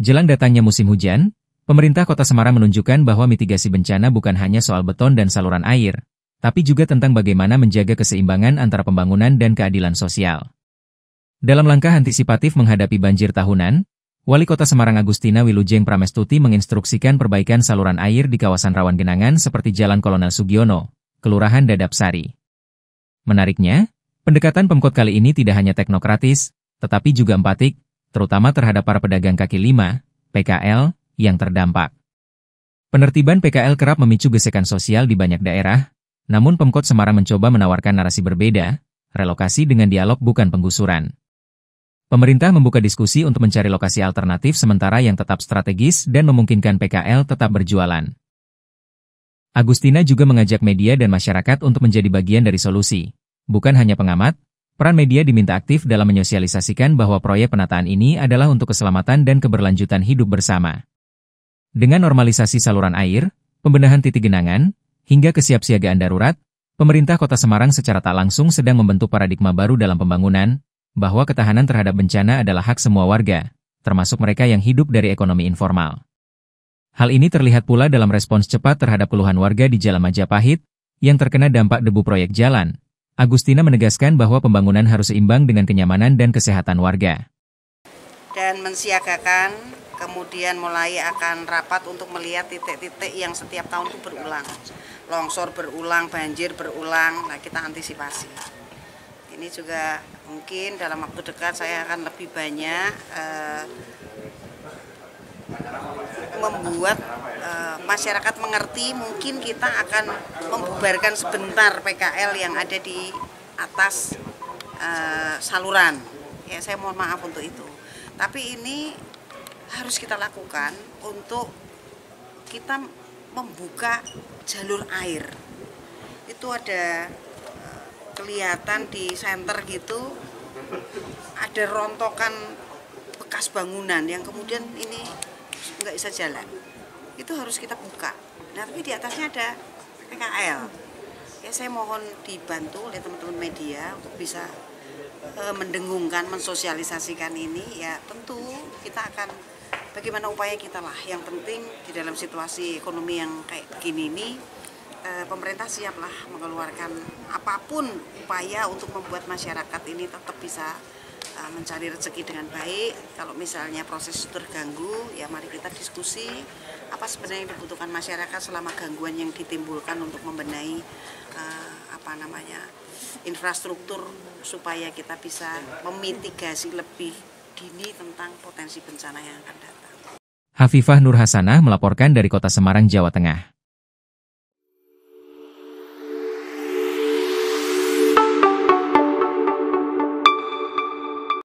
Jelang datangnya musim hujan, pemerintah Kota Semarang menunjukkan bahwa mitigasi bencana bukan hanya soal beton dan saluran air, tapi juga tentang bagaimana menjaga keseimbangan antara pembangunan dan keadilan sosial. Dalam langkah antisipatif menghadapi banjir tahunan, Wali Kota Semarang Agustina Wilujeng Pramestuti menginstruksikan perbaikan saluran air di kawasan rawan genangan seperti Jalan Kolonel Sugiono, Kelurahan Dadap Sari. Menariknya, pendekatan Pemkot kali ini tidak hanya teknokratis, tetapi juga empatik, terutama terhadap para pedagang kaki lima, PKL, yang terdampak. Penertiban PKL kerap memicu gesekan sosial di banyak daerah, namun Pemkot Semarang mencoba menawarkan narasi berbeda, relokasi dengan dialog bukan penggusuran. Pemerintah membuka diskusi untuk mencari lokasi alternatif sementara yang tetap strategis dan memungkinkan PKL tetap berjualan. Agustina juga mengajak media dan masyarakat untuk menjadi bagian dari solusi. Bukan hanya pengamat, peran media diminta aktif dalam menyosialisasikan bahwa proyek penataan ini adalah untuk keselamatan dan keberlanjutan hidup bersama. Dengan normalisasi saluran air, pembenahan titik genangan, hingga kesiapsiagaan darurat, pemerintah Kota Semarang secara tak langsung sedang membentuk paradigma baru dalam pembangunan, bahwa ketahanan terhadap bencana adalah hak semua warga, termasuk mereka yang hidup dari ekonomi informal. Hal ini terlihat pula dalam respons cepat terhadap keluhan warga di Jalan Majapahit, yang terkena dampak debu proyek jalan. Agustina menegaskan bahwa pembangunan harus seimbang dengan kenyamanan dan kesehatan warga. Dan mensiagakan, kemudian mulai akan rapat untuk melihat titik-titik yang setiap tahun itu berulang. Longsor berulang, banjir berulang, nah kita antisipasi. Ini juga mungkin dalam waktu dekat saya akan lebih banyak membuat masyarakat mengerti, mungkin kita akan membubarkan sebentar PKL yang ada di atas saluran. Ya, saya mohon maaf untuk itu. Tapi ini harus kita lakukan untuk kita membuka jalur air. Itu ada kelihatan di senter gitu, ada rontokan bekas bangunan yang kemudian ini nggak bisa jalan. Itu harus kita buka. Nah, tapi di atasnya ada PKL. Ya, saya mohon dibantu oleh teman-teman media untuk bisa mendengungkan, mensosialisasikan ini. Ya, tentu kita akan bagaimana upaya kita lah. Yang penting di dalam situasi ekonomi yang kayak begini ini, pemerintah siaplah mengeluarkan apapun upaya untuk membuat masyarakat ini tetap bisa mencari rezeki dengan baik. Kalau misalnya proses terganggu, ya mari kita diskusi apa sebenarnya yang dibutuhkan masyarakat selama gangguan yang ditimbulkan untuk membenahi infrastruktur supaya kita bisa memitigasi lebih dini tentang potensi bencana yang akan datang. Hafifah Nur Hasanah melaporkan dari Kota Semarang, Jawa Tengah.